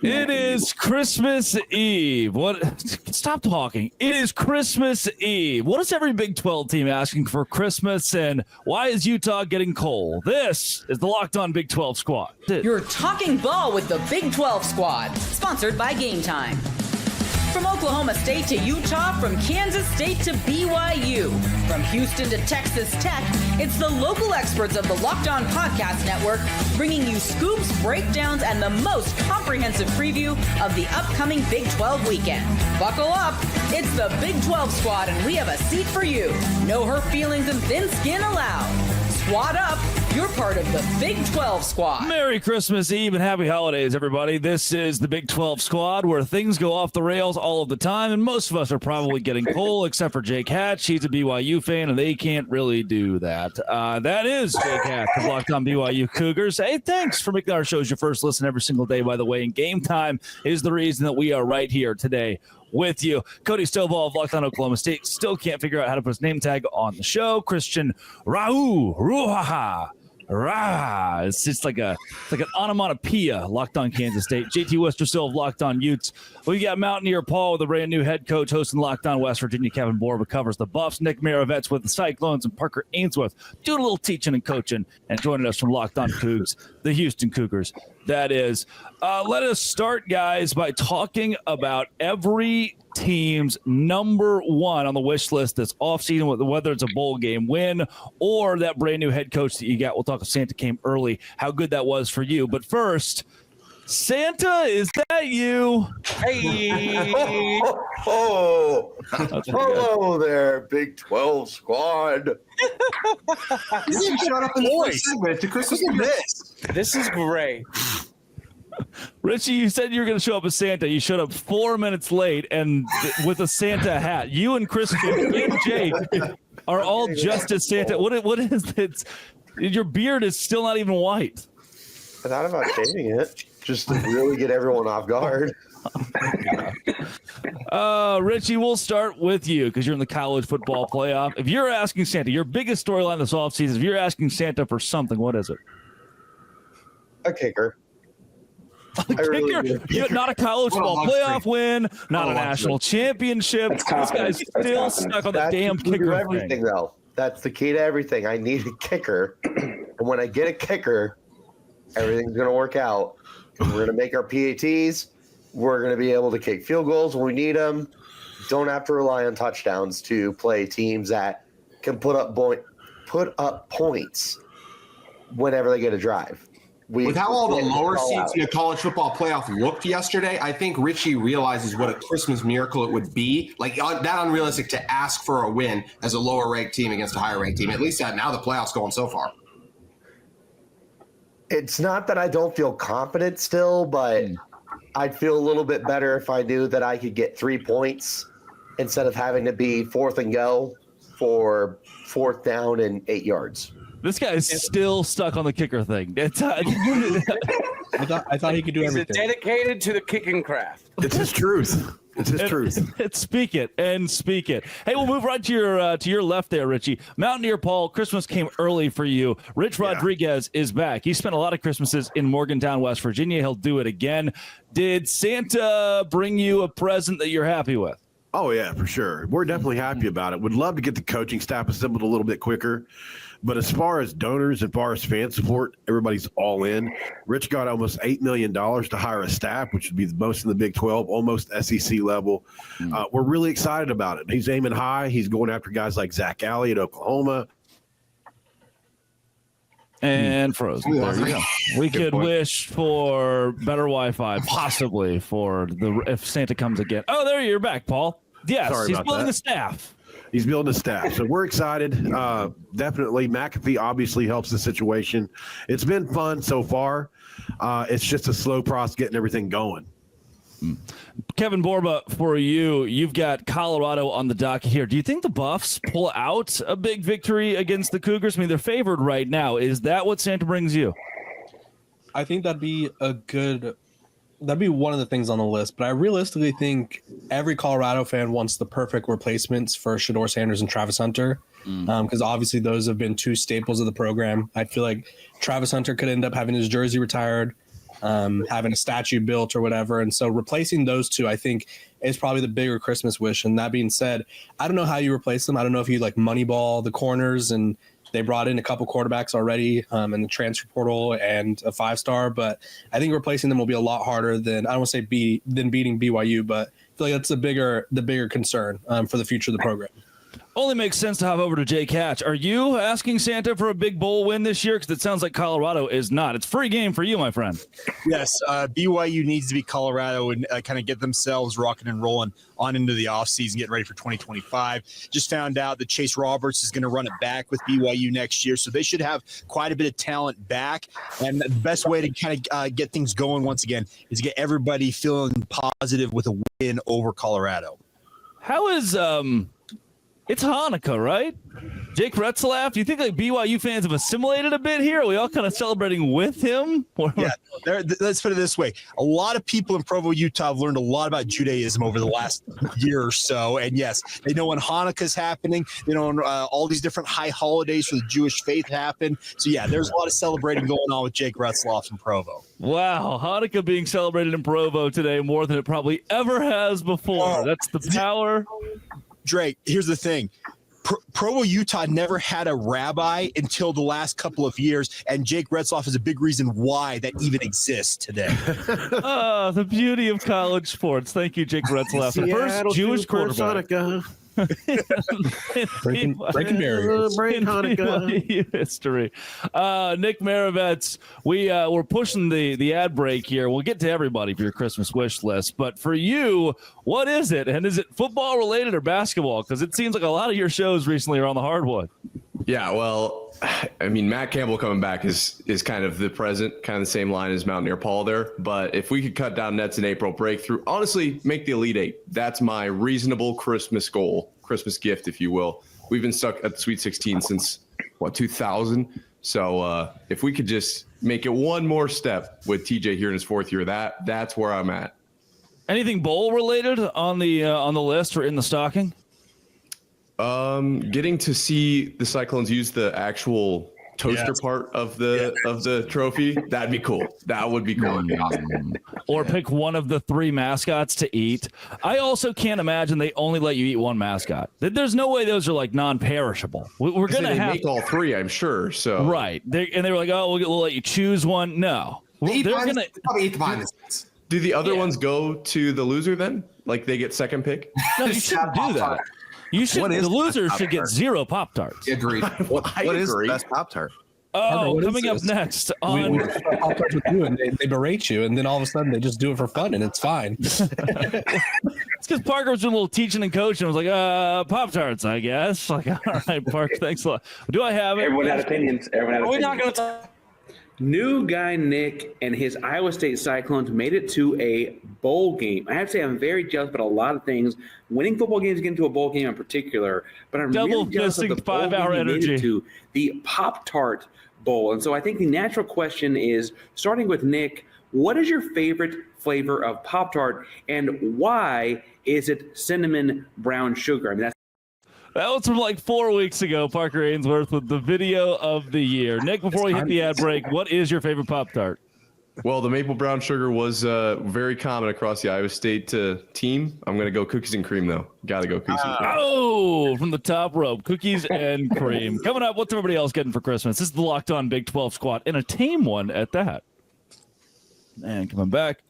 It is Christmas Eve. What? Stop talking. It is Christmas Eve. What is every Big 12 team asking for Christmas, and why is Utah getting coal? This is the Locked On Big 12 Squad. You're talking ball with the Big 12 Squad, sponsored by Game Time. From Oklahoma State to Utah, from Kansas State to BYU, from Houston to Texas Tech, it's the local experts of the Locked On Podcast Network bringing you scoops, breakdowns, and the most comprehensive preview of the upcoming Big 12 weekend. Buckle up. It's the Big 12 Squad, and we have a seat for you. No hurt feelings and thin skin allowed. Squad up. You're part of the Big 12 Squad. Merry Christmas Eve and happy holidays, everybody. This is the Big 12 Squad, where things go off the rails all of the time, and most of us are probably getting coal, except for Jake Hatch. He's a BYU fan, and they can't really do that. That is Jake Hatch of Locked On BYU Cougars. Hey, thanks for making our shows your first listen every single day, by the way. And Game Time is the reason that we are right here today with you. Cody Stovall of Locked On Oklahoma State still can't figure out how to put his name tag on the show. Christian Ruhaha. Rah. It's just like an onomatopoeia. Locked On Kansas State. JT Westersill of Locked On Utes. We got Mountaineer Paul with a brand new head coach hosting Locked On West Virginia. Kevin Borba covers the Buffs. Nick Maravets with the Cyclones, and Parker Ainsworth doing a little teaching and coaching, and joining us from Locked On Cougs, the Houston Cougars. That is. Let us start, guys, by talking about every team's number one on the wish list this offseason, whether it's a bowl game win or that brand new head coach that you got. We'll talk if Santa came early, how good that was for you. But first, Santa, is that you? Hey! Hello there, Big 12 Squad. You didn't shut up in the first segment to Christmas. Look at this. This is great. Richie, you said you were going to show up as Santa. You showed up 4 minutes late and with a Santa hat. You and Christian and Jake are all just as Santa. What is this? Your beard is still not even white. I thought about shaving it just to really get everyone off guard. Richie, we'll start with you because you're in the college football playoff. If you're asking Santa, your biggest storyline this offseason, if you're asking Santa for something, what is it? A kicker. Really not a college football playoff win, not a national championship. This guy's still stuck on the damn kicker everything, though. That's the key to everything. I need a kicker. And when I get a kicker, everything's going to work out. We're going to make our PATs. We're going to be able to kick field goals when we need them. Don't have to rely on touchdowns to play teams that can put up points whenever they get a drive. With how all the lower seeds in the college football playoff looked yesterday, I think Richie realizes what a Christmas miracle it would be. Like that unrealistic to ask for a win as a lower ranked team against a higher ranked team. At least now the playoffs going so far. It's not that I don't feel confident still, but I'd feel a little bit better if I knew that I could get 3 points instead of having to be fourth and go for fourth down and 8 yards. This guy is still stuck on the kicker thing. I thought he could do everything. He's dedicated to the kicking craft. It's his truth. It's his truth. Speak it. Hey, we'll move right to your left there, Richie. Mountaineer Paul, Christmas came early for you. Rich Rodriguez is back. He spent a lot of Christmases in Morgantown, West Virginia. He'll do it again. Did Santa bring you a present that you're happy with? Oh, yeah, for sure. We're definitely happy about it. Would love to get the coaching staff assembled a little bit quicker. But as far as donors, as far as fan support, everybody's all in. Rich got almost $8 million to hire a staff, which would be the most in the Big 12, almost SEC level. We're really excited about it. He's aiming high. He's going after guys like Zach Alley at Oklahoma. And frozen. There you go. We could wish for better Wi-Fi, possibly, if Santa comes again. Oh, there you're back, Paul. Yes, he's building the staff. He's building a staff. So we're excited. Definitely. McAfee obviously helps the situation. It's been fun so far. It's just a slow process getting everything going. Kevin Borba, for you, you've got Colorado on the docket here. Do you think the Buffs pull out a big victory against the Cougars? I mean, they're favored right now. Is that what Santa brings you? I think that'd be one of the things on the list, but I realistically think every Colorado fan wants the perfect replacements for Shedeur Sanders and Travis Hunter, because obviously those have been two staples of the program. I feel like Travis Hunter could end up having his jersey retired. having a statue built or whatever. And so replacing those two, I think, is probably the bigger Christmas wish. And that being said, I don't know how you replace them. I don't know if you like moneyball the corners, and they brought in a couple quarterbacks already in the transfer portal and a 5-star, but I think replacing them will be a lot harder than, I don't want to say than beating BYU, but I feel like that's the bigger concern for the future of the program. Only makes sense to hop over to Jake Hatch. Are you asking Santa for a big bowl win this year? Because it sounds like Colorado is not. It's free game for you, my friend. Yes, BYU needs to be Colorado and kind of get themselves rocking and rolling on into the offseason, getting ready for 2025. Just found out that Chase Roberts is going to run it back with BYU next year, so they should have quite a bit of talent back. And the best way to kind of get things going once again is to get everybody feeling positive with a win over Colorado. How is it's Hanukkah, right? Jake Retzlaff, do you think like BYU fans have assimilated a bit here? Are we all kind of celebrating with him? Yeah, let's put it this way. A lot of people in Provo, Utah have learned a lot about Judaism over the last year or so. And yes, they know when Hanukkah is happening. They know when all these different high holidays for the Jewish faith happen. So yeah, there's a lot of celebrating going on with Jake Retzlaff in Provo. Wow, Hanukkah being celebrated in Provo today more than it probably ever has before. That's the power. Drake, here's the thing. Provo, Utah never had a rabbi until the last couple of years, and Jake Retzlaff is a big reason why that even exists today. The beauty of college sports. Thank you, Jake Retzlaff. The first Jewish quarterback. Breaking barriers. Break Hanukkah. History. Nick Maravets, we're pushing the ad break here. We'll get to everybody for your Christmas wish list, but for you, what is it? And is it football related or basketball? Because it seems like a lot of your shows recently are on the hardwood. Yeah, well, I mean, Matt Campbell coming back is kind of the present, kind of the same line as Mountaineer Paul there. But if we could cut down nets in April, breakthrough, honestly, make the Elite Eight. That's my reasonable Christmas goal, Christmas gift, if you will. We've been stuck at the Sweet 16 since, 2000? So if we could just make it one more step with TJ here in his fourth year, that's where I'm at. Anything bowl related on the list or in the stocking? Getting to see the Cyclones use the actual toaster part of the trophy, that'd be cool. That would be cool. Or pick one of the 3 mascots to eat. I also can't imagine they only let you eat one mascot. There's no way those are like non-perishable. We're gonna have make all 3, I'm sure. So right. They were like, oh, we'll let you choose one. No, they're gonna eat the behind the scenes. Do the other ones go to the loser then? Like they get second pick? No, you shouldn't do that. You should. The losers should get 0 Pop-Tarts. Agreed. What is the best Pop-Tart? Oh, coming up next on we Pop-Tarts with you, and they berate you, and then all of a sudden they just do it for fun, and it's fine. It's because Parker was doing a little teaching and coaching. I was like, Pop-Tarts, I guess. Like, all right, Parker, thanks a lot. Do I have it? Everyone had opinions. We're not going to talk. New guy Nick and his Iowa State Cyclones made it to a bowl game. I have to say I'm very jealous about a lot of things. Winning football games, getting to a bowl game in particular, but I'm really jealous of the 5-hour energy to the Pop-Tart Bowl. And so I think the natural question is, starting with Nick, what is your favorite flavor of Pop-Tart, and why is it cinnamon brown sugar? I mean, that was from like 4 weeks ago, Parker Ainsworth with the video of the year. Nick, before we hit the ad break, what is your favorite Pop-Tart? Well, the maple brown sugar was very common across the Iowa State team. I'm going to go cookies and cream, though. Got to go cookies and cream. Oh, from the top rope, cookies and cream. Coming up, what's everybody else getting for Christmas? This is the Locked On Big 12 Squad, and a tame one at that. And coming back.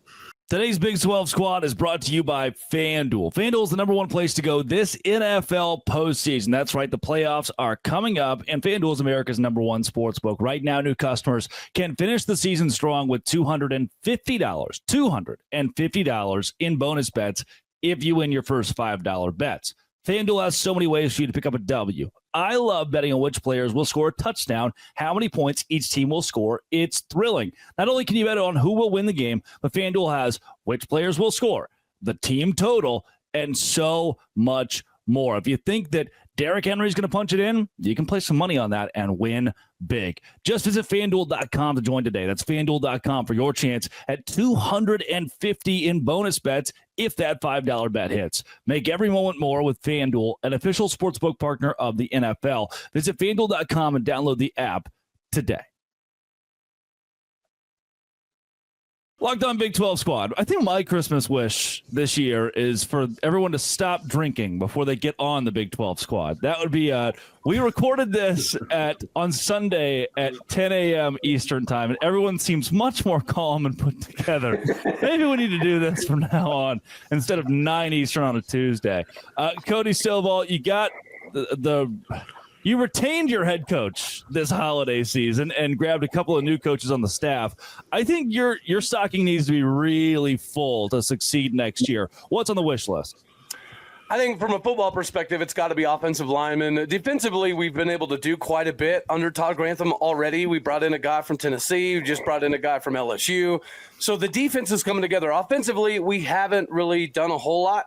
Today's Big 12 Squad is brought to you by FanDuel. FanDuel is the #1 place to go this NFL postseason. That's right, the playoffs are coming up, and FanDuel is America's #1 sportsbook. Right now, new customers can finish the season strong with $250 in bonus bets if you win your first $5 bets. FanDuel has so many ways for you to pick up a W. I love betting on which players will score a touchdown, how many points each team will score. It's thrilling. Not only can you bet on who will win the game, but FanDuel has which players will score, the team total, and so much more. If you think that Derrick Henry is going to punch it in, you can place some money on that and win big. Just visit FanDuel.com to join today. That's FanDuel.com for your chance at $250 in bonus bets if that $5 bet hits. Make every moment more with FanDuel, an official sportsbook partner of the NFL. Visit FanDuel.com and download the app today. Locked On Big 12 Squad. I think my Christmas wish this year is for everyone to stop drinking before they get on the Big 12 Squad. That would be we recorded this on Sunday at 10 a.m. Eastern time, and everyone seems much more calm and put together. Maybe we need to do this from now on instead of 9 Eastern on a Tuesday. Cody Stovall, you got you retained your head coach this holiday season and grabbed a couple of new coaches on the staff. I think your stocking needs to be really full to succeed next year. What's on the wish list? I think from a football perspective, it's got to be offensive linemen. Defensively, we've been able to do quite a bit under Todd Grantham already. We brought in a guy from Tennessee. We just brought in a guy from LSU. So the defense is coming together. Offensively, we haven't really done a whole lot.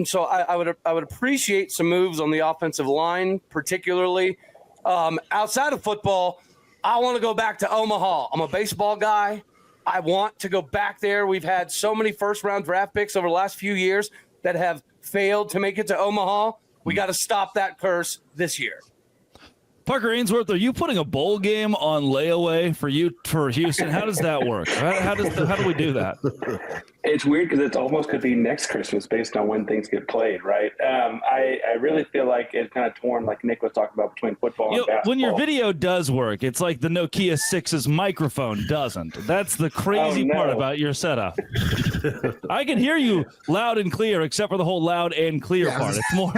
So I would appreciate some moves on the offensive line, particularly. Outside of football, I want to go back to Omaha. I'm a baseball guy. I want to go back there. We've had so many first-round draft picks over the last few years that have failed to make it to Omaha. We got to stop that curse this year. Parker Ainsworth, are you putting a bowl game on layaway for Houston? How does that work? How do we do that? It's weird because it's almost could be next Christmas based on when things get played, right? I really feel like it's kind of torn, like Nick was talking about, between football and basketball. When your video does work, it's like the Nokia 6's microphone doesn't. That's the crazy part about your setup. I can hear you loud and clear, except for the whole loud and clear part. It's more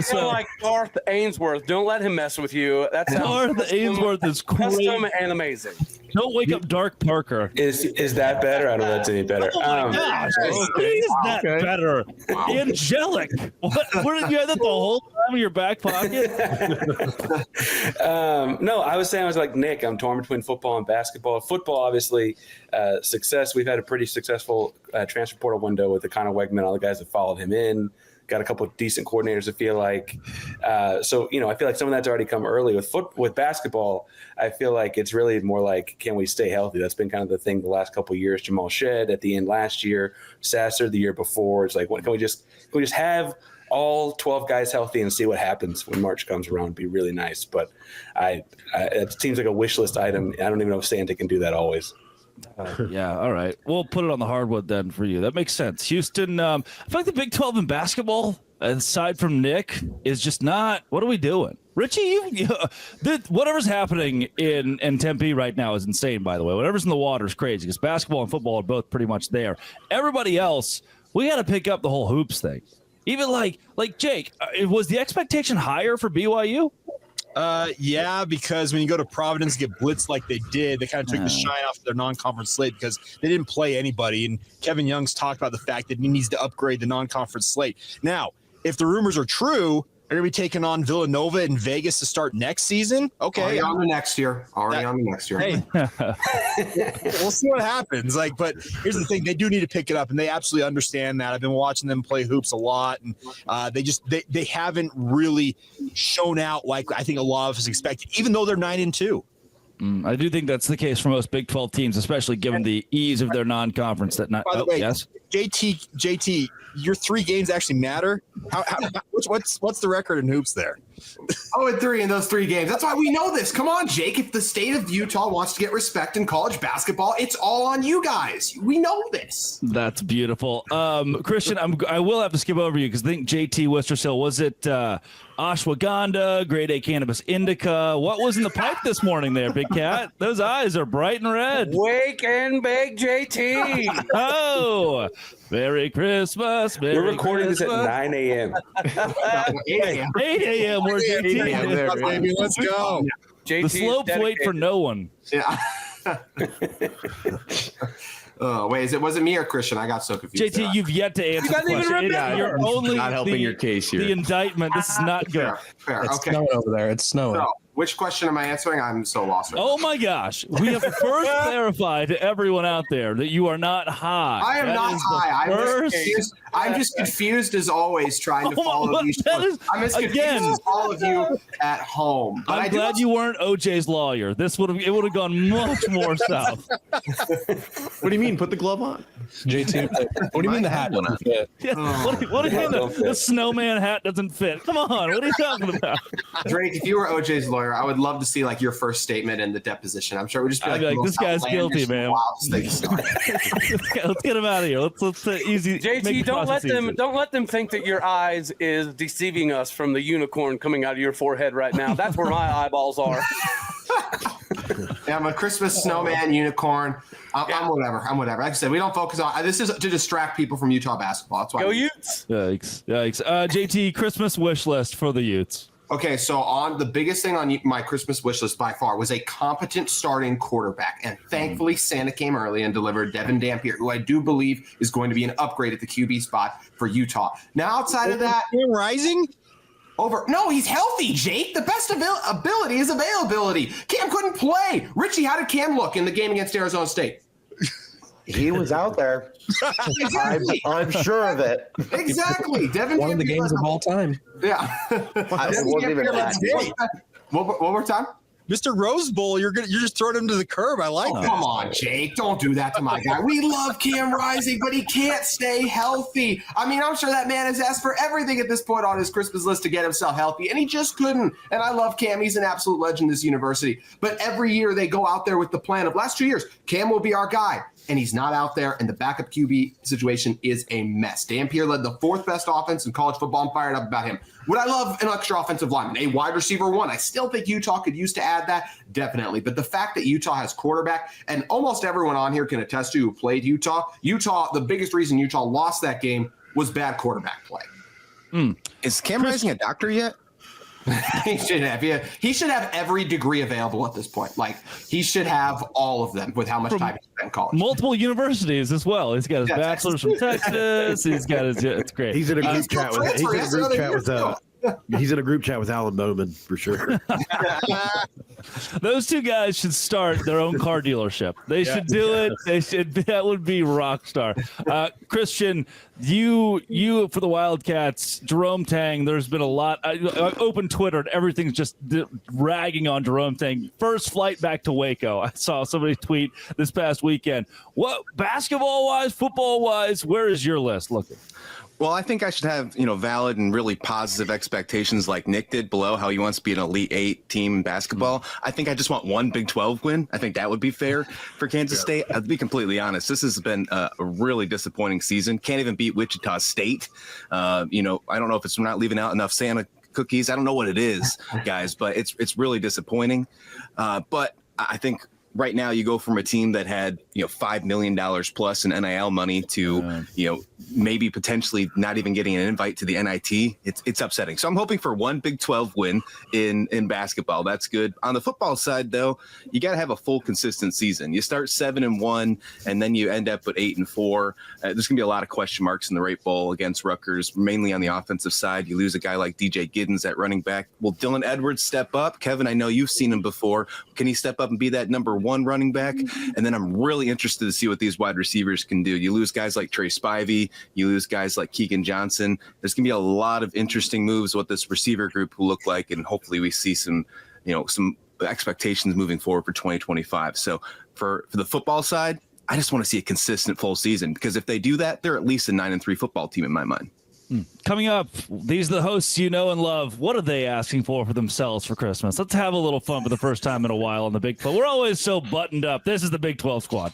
so like Garth Ainsworth. Don't let him mess with you. That's Garth Ainsworth is custom and amazing. Don't wake up Dark Parker. Is that better? I don't know if that's any better. Oh my gosh, is that better? Wow. Angelic. What did you have that the whole time in your back pocket? No, I was like Nick, I'm torn between football and basketball. Football, obviously, success. We've had a pretty successful transfer portal window with the Connor Wegman, all the guys that followed him in. Got a couple of decent coordinators, I feel like. So, I feel like some of that's already come early. With basketball, I feel like it's really more like, can we stay healthy? That's been kind of the thing the last couple of years. Jamal Shedd at the end last year, Sasser the year before. It's like, can we just have all 12 guys healthy and see what happens when March comes around? It'd be really nice. But it seems like a wish list item. I don't even know if Santa can do that always. Yeah, all right. We'll put it on the hardwood then for you. That makes sense. Houston, I feel like the Big 12 in basketball, aside from Nick, is just not – what are we doing? Richie, whatever's happening in Tempe right now is insane, by the way. Whatever's in the water is crazy because basketball and football are both pretty much there. Everybody else, we got to pick up the whole hoops thing. Even like Jake, was the expectation higher for BYU? Yeah, because when you go to Providence and get blitzed like they did, they kind of took the shine off their non-conference slate because they didn't play anybody. And Kevin Young's talked about the fact that he needs to upgrade the non-conference slate. Now, if the rumors are true, they're going to be taking on Villanova in Vegas to start next season. Okay. Already on the next year. Hey, we'll see what happens. But here's the thing. They do need to pick it up, and they absolutely understand that. I've been watching them play hoops a lot, and they haven't really shown out like I think a lot of us expected, even though they're 9-2. I do think that's the case for most Big 12 teams, especially given the ease of their non-conference. By the way, yes? JT, your 3 games actually matter. What's the record in hoops there? 0-3 in those 3 games. That's why we know this. Come on, Jake. If the state of Utah wants to get respect in college basketball, it's all on you guys. We know this. That's beautiful. Christian, I will have to skip over you because I think JT Wistersill, was it ashwagandha, grade A cannabis indica? What was in the pipe this morning there, Big Cat? Those eyes are bright and red. Wake and bake, JT. Oh, Merry Christmas. We're recording this at 9 a.m. 8 a.m. We're JT. Baby, let's go. JT the slopes wait for no one. Yeah. Wait, was it me or Christian? I got so confused. JT, you've yet to answer the question. You're only not helping your case here. The indictment. This is not good. Fair. It's Okay. snowing over there. It's snowing. So, which question am I answering? I'm so lost. Oh my gosh. We have to first clarify to everyone out there that you are not high. I am not high. I'm just confused as always trying to follow these. I'm as confused as all of you at home. I'm glad you weren't OJ's lawyer. It would have gone much more south. What do you mean? Put the glove on. JT, what do you mean the hat doesn't fit? Yeah, what do you mean the snowman hat doesn't fit? Come on, what are you talking about? Drake, if you were OJ's lawyer, lawyer. I would love to see like your first statement in the deposition. I'm sure we'd just be I'd be like, this guy's guilty, man. Let's get him out of here. Let's easy. JT, don't let them think that your eyes is deceiving us from the unicorn coming out of your forehead right now. That's where my eyeballs are. Yeah, I'm a Christmas snowman unicorn. I'm whatever. Like I said, we don't focus on this. Is to distract people from Utah basketball. That's why. Go Utes! Yikes! JT, Christmas wish list for the Utes. Okay, so on the biggest thing on my Christmas wish list by far was a competent starting quarterback, and thankfully Santa came early and delivered Devin Dampier, who I do believe is going to be an upgrade at the QB spot for Utah. Now, outside of that, Rising. No, he's healthy, Jake. The best ability is availability. Cam couldn't play. Richie, how did Cam look in the game against Arizona State? He was out there. Exactly. I'm sure of it. Exactly. Devin One of the games of all time. Yeah. It wasn't even that day. One more time. Mr. Rose Bowl, you're just throwing him to the curb. I like that. Come on, Jake. Don't do that to my guy. We love Cam Rising, but he can't stay healthy. I mean, I'm sure that man has asked for everything at this point on his Christmas list to get himself healthy, and he just couldn't. And I love Cam. He's an absolute legend in this university. But every year they go out there with the plan of last 2 years, Cam will be our guy. And he's not out there, and the backup QB situation is a mess. Dampier led the fourth best offense in college football. I'm fired up about him. Would I love an extra offensive lineman, a wide receiver one? I still think Utah could use to add that, definitely. But the fact that Utah has quarterback, and almost everyone on here can attest to who played Utah, the biggest reason Utah lost that game was bad quarterback play. Is Cam Rising a doctor yet? He should have. Yeah, he should have every degree available at this point. Like he should have all of them with how much time he spent in college. Multiple universities as well. He's got his bachelor's from Texas. He's got his. It's great. He's in a group chat with. He's in a group chat with Alan Bowman for sure. Those two guys should start their own car dealership. They should do it. They should. That would be rock star. Christian, you for the Wildcats, Jerome Tang. There's been a lot. I open Twitter and everything's just ragging on Jerome Tang. First flight back to Waco. I saw somebody tweet this past weekend. What basketball wise, football wise, where is your list looking? Well, I think I should have, valid and really positive expectations like Nick did below how he wants to be an Elite Eight team in basketball. I think I just want one Big 12 win. I think that would be fair for Kansas State. I'll be completely honest. This has been a really disappointing season. Can't even beat Wichita State. I don't know if it's not leaving out enough Santa cookies. I don't know what it is, guys, but it's really disappointing. But I think right now you go from a team that had, $5 million plus in NIL money to, maybe potentially not even getting an invite to the NIT. It's upsetting. So I'm hoping for one Big 12 win in basketball. That's good. On the football side, though, you got to have a full consistent season. You start 7-1, and then you end up with 8-4. There's going to be a lot of question marks in the Rate Bowl against Rutgers, mainly on the offensive side. You lose a guy like DJ Giddens at running back. Will Dylan Edwards step up? Kevin, I know you've seen him before. Can he step up and be that number one running back? And then I'm really interested to see what these wide receivers can do. You lose guys like Trey Spivey. You lose guys like Keegan Johnson. There's going to be a lot of interesting moves what this receiver group will look like, and hopefully we see some expectations moving forward for 2025. So for the football side, I just want to see a consistent full season, because if they do that, they're at least a 9-3 football team in my mind. Coming up, these are the hosts you know and love. What are they asking for themselves for Christmas? Let's have a little fun for the first time in a while on the Big 12. We're always so buttoned up. This is the Big 12 Squad.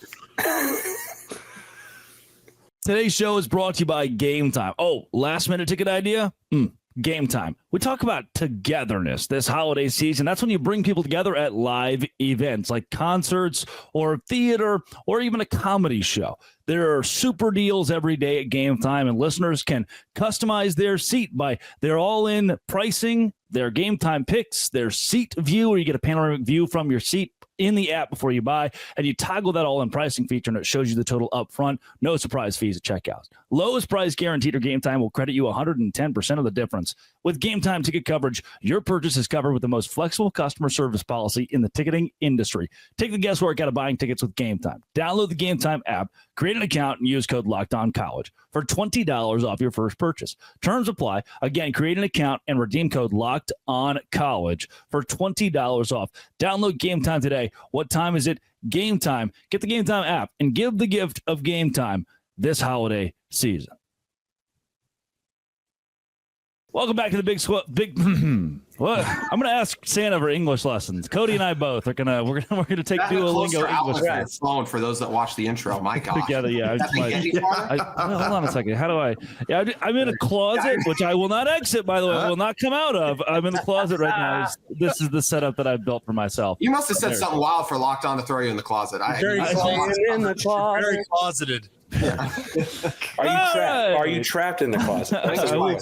Today's show is brought to you by Game Time. Oh, last minute ticket idea? Game Time. We talk about togetherness this holiday season. That's when you bring people together at live events like concerts or theater or even a comedy show. There are super deals every day at Game Time, and listeners can customize their seat by their all-in pricing, their Game Time picks, their seat view, where you get a panoramic view from your seat in the app before you buy, and you toggle that all-in pricing feature, and it shows you the total up front. No surprise fees at checkout. Lowest price guaranteed or Game Time will credit you 110% of the difference. With Game Time ticket coverage, your purchase is covered with the most flexible customer service policy in the ticketing industry. Take the guesswork out of buying tickets with Game Time. Download the Game Time app, create an account, and use code LOCKEDONCollege for $20 off your first purchase. Terms apply. Again, create an account and redeem code LOCKEDONCollege for $20 off. Download Game Time today. What time is it? Game Time. Get the Game Time app and give the gift of Game Time this holiday season. Welcome back to the Big Squad. What? I'm gonna ask Santa for English lessons. Cody and I both are gonna we're gonna take Duolingo English lessons. Phone for those that watch the intro. My God. Together, yeah. Hold on a second. How do I? Yeah, I'm in a closet, which I will not exit. By the way, I will not come out of. I'm in the closet right now. This is the setup that I've built for myself. You must have said something wild for Locked On to throw you in the closet. Very closeted. Are you trapped in the closet?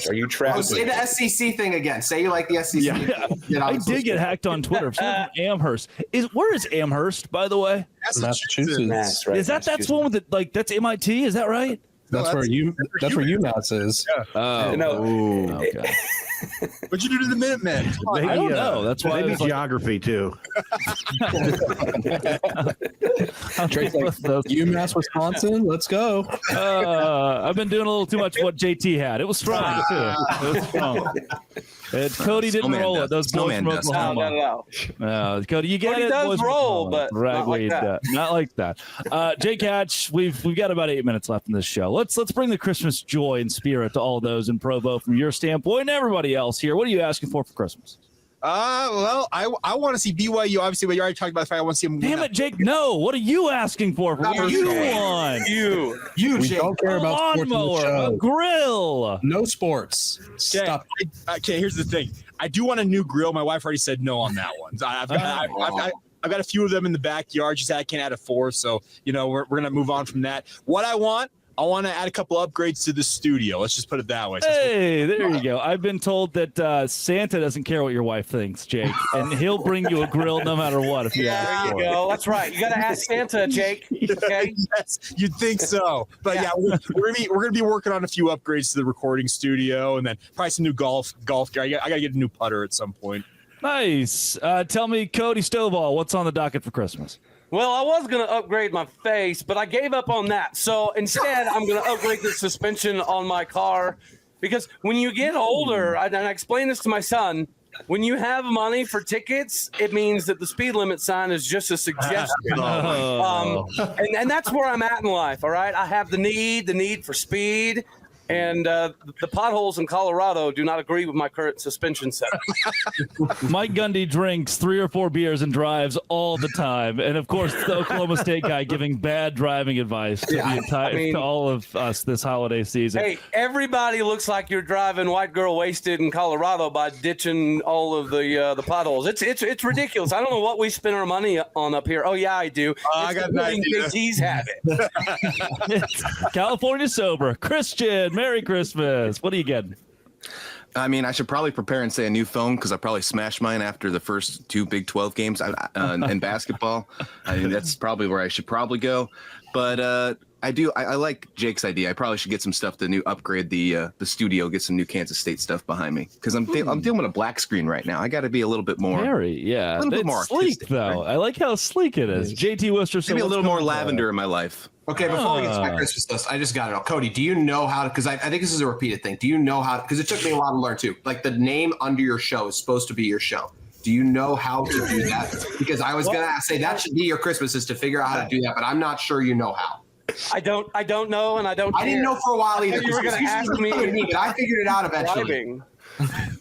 Are you trapped? Say the SEC thing again. Say you like the SEC. Yeah. I did get hacked on Twitter. Amherst. Where is Amherst, by the way? Massachusetts. Is that's one with the that's MIT? Is that right? That's where UMass is. Yeah. Okay. What'd you do to the Minutemen? I don't know. That's why maybe geography too. Drake's like, UMass, Wisconsin. Let's go. I've been doing a little too much what JT had. It was strong too. It was strong. Cody didn't roll it. Those boys from Oklahoma. No, Cody, you get Cody it. Does roll, but not like that. Not like that. Jake Hatch, we've got about 8 minutes left in this show. Let's bring the Christmas joy and spirit to all those in Provo from your standpoint and everybody else here. What are you asking for Christmas? Well, I want to see BYU. Obviously, but you already talked about the fact I want to see them. Damn it, Jake! No, what are you asking for? What you want? You, we Jake. don't care about sports on the show. A grill. No sports. Stop. Okay, here's the thing. I do want a new grill. My wife already said no on that one. I've got a few of them in the backyard. She said I can't add a fourth, so we're gonna move on from that. What I want to add a couple upgrades to the studio. Let's just put it that way. Hey, there you go. I've been told that Santa doesn't care what your wife thinks, Jake, and he'll bring you a grill no matter what. If you ask there you go. That's right. You got to ask Santa, Jake. Okay. Yes, you'd think so. But yeah, we're gonna be working on a few upgrades to the recording studio, and then probably some new golf gear. I gotta get a new putter at some point. Nice. Tell me, Cody Stovall, what's on the docket for Christmas? Well, I was going to upgrade my face, but I gave up on that. So instead, I'm going to upgrade the suspension on my car because when you get older, and I explain this to my son, when you have money for tickets, it means that the speed limit sign is just a suggestion. And that's where I'm at in life, all right? I have the need for speed. And the potholes in Colorado do not agree with my current suspension setup. Mike Gundy drinks 3 or 4 beers and drives all the time. And, of course, the Oklahoma State guy giving bad driving advice to to all of us this holiday season. Hey, everybody looks like you're driving white girl wasted in Colorado by ditching all of the potholes. It's ridiculous. I don't know what we spend our money on up here. Oh, yeah, I do. I got an idea. He's had it. California sober. Christian. Merry Christmas. What are you getting? I mean, I should probably prepare and say a new phone because I probably smashed mine after the first 2 Big 12 games in basketball. I mean, that's probably where I should probably go. But I like Jake's idea. I probably should get some stuff to upgrade the studio, get some new Kansas State stuff behind me because I'm dealing with a black screen right now. I got to be a little bit more. A little bit more sleek, though. Right? I like how sleek it is. JT Worcester. Maybe a little more lavender in my life. Okay, before we get to my Christmas list, I just got it all. Cody, do you know how to, because I think this is a repeated thing. Do you know how, because it took me a while to learn too. Like the name under your show is supposed to be your show. Do you know how to do that? Because I was going to say that should be your Christmas is to figure out how to do that, but I'm not sure you know how. I don't know, and I don't care. I didn't know for a while either. You were going to ask me, but I figured it out eventually. Driving.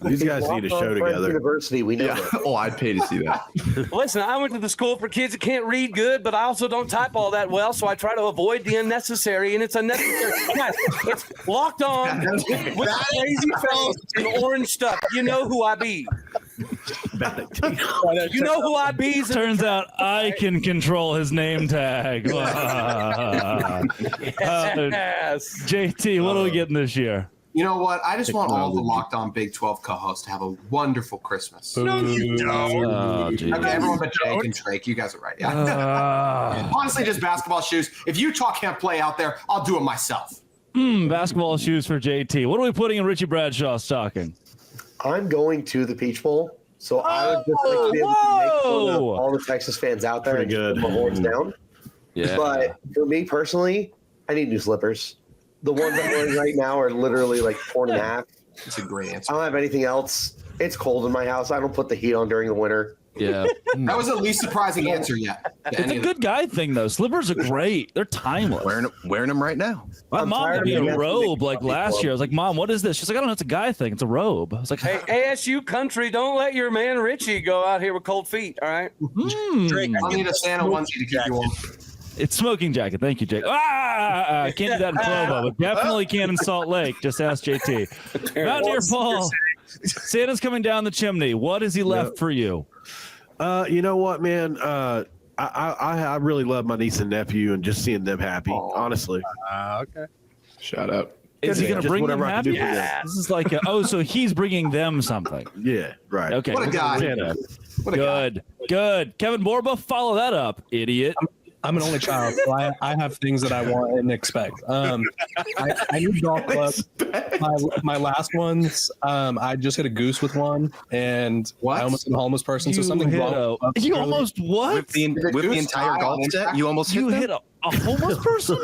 These guys need a show together. University, we know. Yeah. Oh, I'd pay to see that. Listen, I went to the school for kids that can't read good, but I also don't type all that well, so I try to avoid the unnecessary, and it's unnecessary. Guys, it's Locked On with crazy face and orange stuff. You know who I be. You know who I be. Turns out I can control his name tag. Yes. JT, what are we getting this year? You know what? I just want all the Locked On Big 12 co-hosts to have a wonderful Christmas. No, you don't. Okay, everyone but Jake and Drake. You guys are right. Yeah. Honestly, just basketball shoes. If Utah can't play out there, I'll do it myself. Basketball shoes for JT. What are we putting in Richie Bradshaw's stocking? I'm going to the Peach Bowl, so I would just like to be able to make fun of all the Texas fans out there and put my horns down. Yeah. But for me personally, I need new slippers. The ones I'm wearing right now are literally like 4.5. That's a great answer. I don't have anything else. It's cold in my house. I don't put the heat on during the winter. Yeah. That was the least surprising answer yet. It's a good guy thing, though. Slippers are great. They're timeless. Wearing them right now. My mom gave me a robe like last year. I was like, Mom, what is this? She's like, I don't know. It's a guy thing. It's a robe. I was like, Hey, ASU country, don't let your man Richie go out here with cold feet. All right. Drake, I need a Santa onesie to keep you warm. it's smoking jacket. Thank you, Jake. Can't do that in Provo, but definitely can in Salt Lake. Just ask JT. Mountaineer Paul. Santa's coming down the chimney. What has he left for you? You know what, man? I really love my niece and nephew and just seeing them happy. Honestly. Okay. Shout out. Is he going to Just bring them whatever I can do happy? for them. This is like, so he's bringing them something. Yeah. Right. Okay. What a guy. Santa. What a guy. Good. Kevin Borba, follow that up, idiot. I'm an only child, so I have things that I want and expect. I need golf clubs. My last ones, I just hit a goose with one, and I almost hit a homeless person. So something wrong. You almost what? With the entire golf set, you almost hit a homeless person?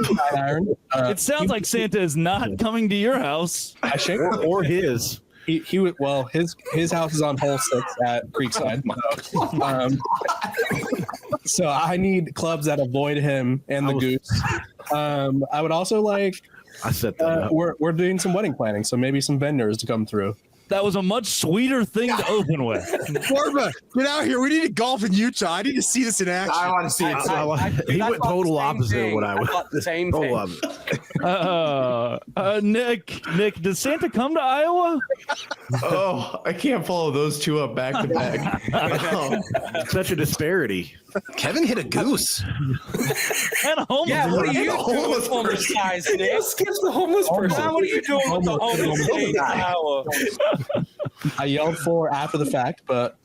It sounds like Santa is not coming to your house. I shanked Or his. He would, well, his house is on hole 6 at Creekside. So I need clubs that avoid him and the goose. I would also like. I set that up. We're doing some wedding planning, so maybe some vendors to come through. That was a much sweeter thing to open with. Borba, get out here. We need to golf in Utah. I need to see this in action. I want to see it. He went total opposite of what I I was. thought the same Total thing. opposite. Nick, does Santa come to Iowa? Oh, I can't follow those two up back to back. Such a disparity. Kevin hit a goose. And a homeless Yeah, what are person. you doing with homeless guys, Nick? Skip the homeless person. What are you doing with the homeless lady in Iowa? I yelled for after the fact, but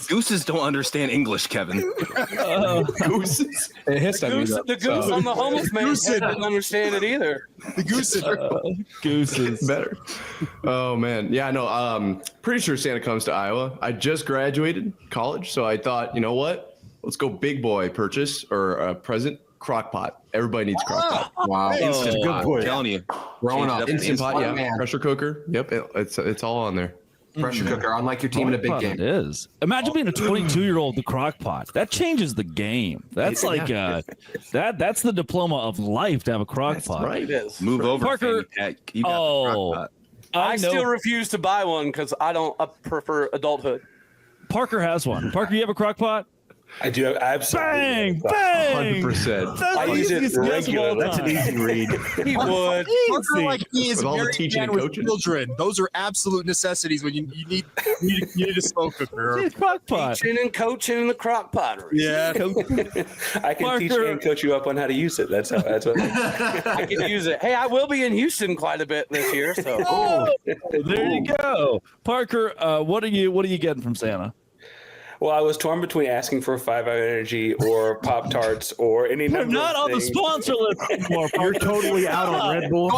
Gooses don't understand English, Kevin. Gooses. it hits at me. Though, The goose on the homeless man's head didn't understand it either. The goose. Gooses. Better. Oh man, yeah, no. Pretty sure Santa comes to Iowa. I just graduated college, so I thought, you know what? Let's go big boy purchase or a present. Crock pot. Everybody needs crock pot. Wow. That's a good point. I'm telling you. Growing up. Instant pot, yeah. Man. Pressure cooker. Yep, it's all on there. Pressure cooker, unlike your team in a big Crock pot game. It is. Imagine being a 22-year-old the crock pot. That changes the game. That's like that's the diploma of life to have a crock pot. Right. It is. Move over, Parker. Fanny Pack. You got the crock pot. I know. still refuse to buy one because I don't prefer adulthood. Parker has one. Parker, you have a crock pot? I do absolutely. Bang! Bang! 100%. That's I the use it easiest guess of all regularly. That's an time. easy read. He would. Parker, like me, is With a all the married teaching man and with coaching. children. Those are absolute necessities when you need a slow cooker. It's a crock pot. Teaching and coaching in the crock pottery. Yeah. I can teach and coach you up on how to use it. That's what. I can use it. Hey, I will be in Houston quite a bit this year. So There you go. Parker, what are you getting from Santa? Well, I was torn between asking for 5-Hour Energy or Pop-Tarts or any We're number not of on the things. sponsor list anymore. You're totally out on Red Bull.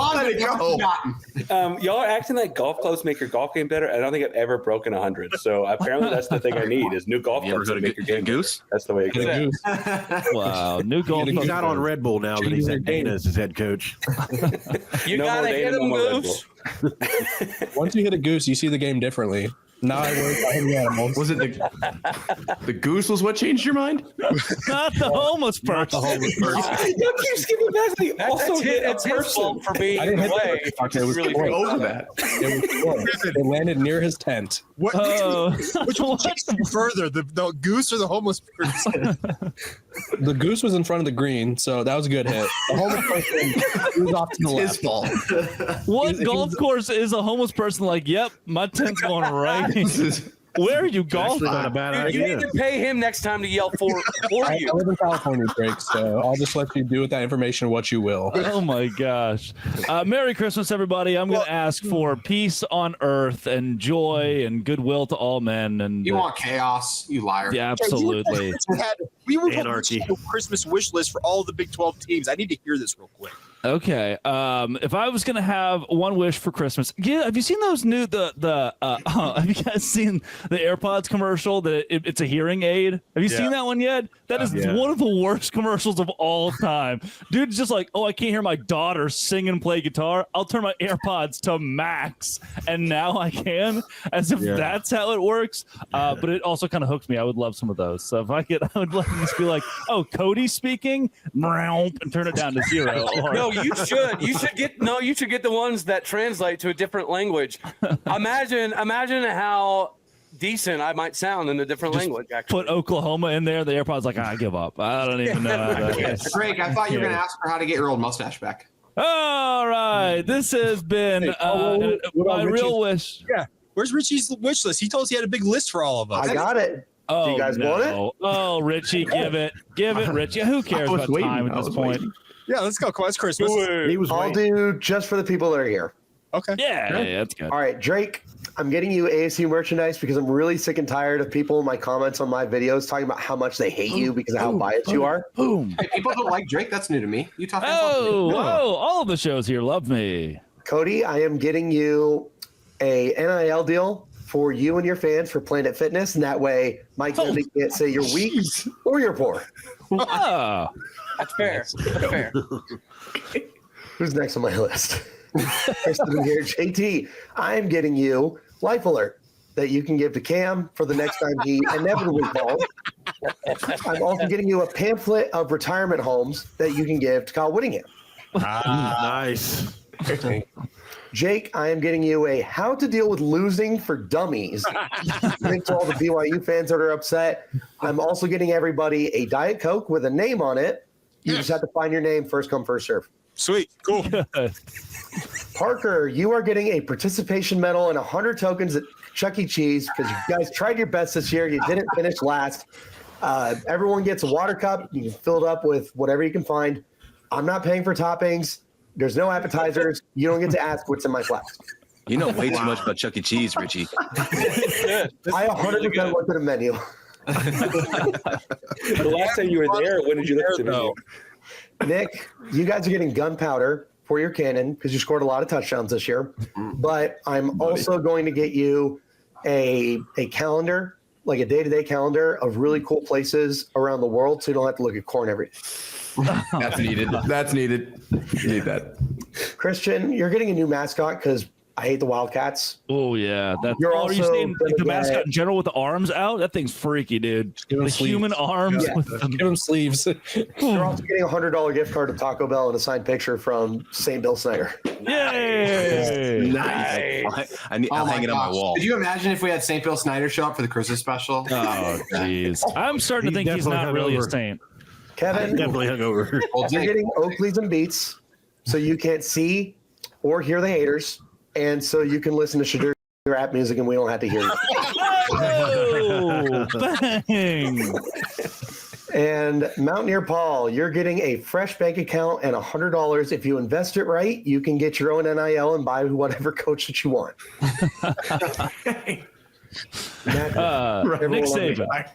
Y'all are acting like golf clubs make your golf game better. I don't think I've ever broken 100. So apparently that's the thing I need is new golf You ever clubs heard that of make your game goose? better. That's the way it Get a goes. goose. Wow, new golf. He's out on Red Bull now that he's at Dana as his head coach. you No gotta more hit Dana, no him, more Red Goose. Once you hit a goose, you see the game differently. Now I worry about hitting animals. Was it the goose was what changed your mind? Not the homeless person. You keep skipping back. They also hit a It's his person. fault for being I didn't hit away. the person. It was really close. Over that. It was close. It landed near his tent. What? Which one takes you further, the goose or the homeless person? The goose was in front of the green, so that was a good hit. The homeless person was off to the His left. fault. What golf course is a homeless person like? Yep, my tent's going right. Where are you golfing? Not a bad Dude, you idea. need to pay him next time to yell for I you. live in California, Drake, so I'll just let you do with that information what you will. Oh my gosh. Merry Christmas, everybody. I'm going to ask for peace on earth and joy and goodwill to all men. And You want chaos, you liar. yeah, absolutely. We We were Anarchy. a Christmas wish list for all the Big 12 teams. I need to hear this real quick. Okay. If I was gonna have one wish for Christmas, have you seen those new have you guys seen the AirPods commercial that it's a hearing aid? Have you seen that one yet? That is one of the worst commercials of all time. Dude's just like, oh, I can't hear my daughter sing and play guitar. I'll turn my AirPods to max, and now I can, as if that's how it works. But it also kind of hooks me. I would love some of those. So if I would love to just be like, oh, Cody speaking, and turn it down to 0. No, you should. You should get the ones that translate to a different language. Imagine how decent I might sound in a different language. Actually, put Oklahoma in there. The AirPods like, I give up. I don't even know. Drake, I thought you were going to ask her how to get your old mustache back. All right, this has been my real wish. Yeah, where's Richie's wish list? He told us he had a big list for all of us. I got it. Oh, do you guys want it? Oh, Richie, give it, Richie. Who cares about time at this point? Yeah, let's go. It's Christmas. I'll do just for the people that are here. Okay. Yeah, that's good. All right, Drake, I'm getting you ASU merchandise because I'm really sick and tired of people in my comments on my videos talking about how much they hate you because of how biased you are. Boom. Hey, people don't like Drake. That's new to me. You talk. All of the shows here love me. Cody, I am getting you a NIL deal for you and your fans for Planet Fitness, and that way Mike Gundy can't say you're weak or you're poor. Oh. That's fair. That's fair. Who's next on my list? Kristen here. JT, I'm getting you Life Alert that you can give to Cam for the next time he inevitably falls. I'm also getting you a pamphlet of retirement homes that you can give to Kyle Whittingham. Nice. Jake, I am getting you a How to Deal with Losing for Dummies. Thanks to all the BYU fans that are upset. I'm also getting everybody a Diet Coke with a name on it. You just have to find your name, first come, first serve. Sweet. Cool. Parker, you are getting a participation medal and 100 tokens at Chuck E. Cheese because you guys tried your best this year. You didn't finish last. Everyone gets a water cup. You can fill it up with whatever you can find. I'm not paying for toppings. There's no appetizers. You don't get to ask what's in my flask. You know way too much about Chuck E. Cheese, Richie. I 100% looked at a menu. The last time you were there, when did you look at the menu? Nick, you guys are getting gunpowder for your cannon because you scored a lot of touchdowns this year. But I'm also going to get you a calendar, like a day-to-day calendar of really cool places around the world so you don't have to look at corn every day. That's needed. That's needed. You need that. Christian, you're getting a new mascot because I hate the Wildcats. Oh, yeah. You're are you also saying like, the gonna mascot get- in general with the arms out? That thing's freaky, dude. Give him The sleeves. human arms. Yeah. With them. Give him sleeves. You're also getting a $100 gift card to Taco Bell and a signed picture from St. Bill Snyder. Yay! Nice. I'll hang it on my wall. Could you imagine if we had St. Bill Snyder show up for the Christmas special? Oh, jeez. I'm starting to He's think he's not definitely really a hungover. saint. Kevin, Definitely hungover. you're getting Oakleys and Beats so you can't see or hear the haters, and so you can listen to Shadur rap music and we don't have to hear you. Oh, bang! And Mountaineer Paul, you're getting a fresh bank account and $100. If you invest it right, you can get your own NIL and buy whatever coach that you want. Nick Saban.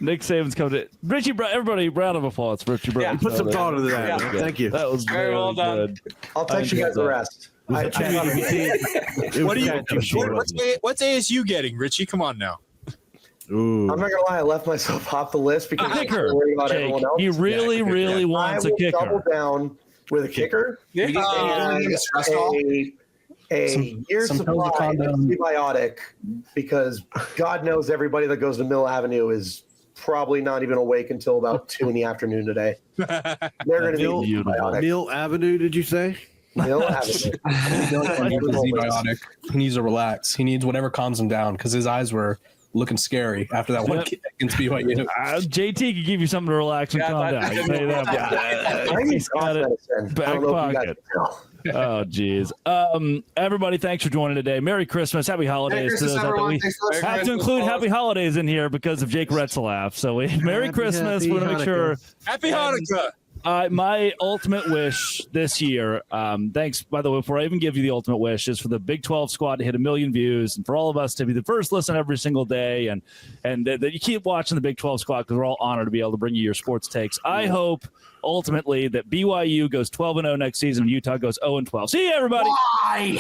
Nick Saban's coming to Richie Brown. Everybody, round of applause for Richie Brown. Put some thought into that. Yeah. Thank you. That was Very well done. good. I'll text you guys the rest. What are What's ASU getting, Richie? Come on now. Ooh. I'm not gonna lie, I left myself off the list because I'm Kicker, worried about Jake. everyone else. He really, really I wants a will double kicker. down with a kicker Yeah. and a year's some pills of supply of condom. antibiotic because God knows everybody that goes to Mill Avenue is probably not even awake until about 2 in the afternoon today. They're going to need antibiotic. Mill Avenue, did you say? Mill Avenue. He needs a Z-biotic. He needs to relax. He needs whatever calms him down because his eyes were looking scary after that one kick against BYU. JT could give you something to relax and calm down. I can tell you that much. I need He's got it medicine. I don't know if you guys can tell. Oh, geez. Everybody, thanks for joining today. Merry Christmas. Happy holidays. Christmas, to those out there. everyone. We Thanks for listening. have to include happy holidays in here because of Jake Retzlaff. So Merry Christmas. Happy We want to make sure Happy Hanukkah. My ultimate wish this year, thanks, by the way, before I even give you the ultimate wish, is for the Big 12 squad to hit 1 million views and for all of us to be the first listen every single day and that you keep watching the Big 12 squad because we're all honored to be able to bring you your sports takes. I hope ultimately that BYU goes 12-0 next season and Utah goes 0-12. See you, everybody. Why?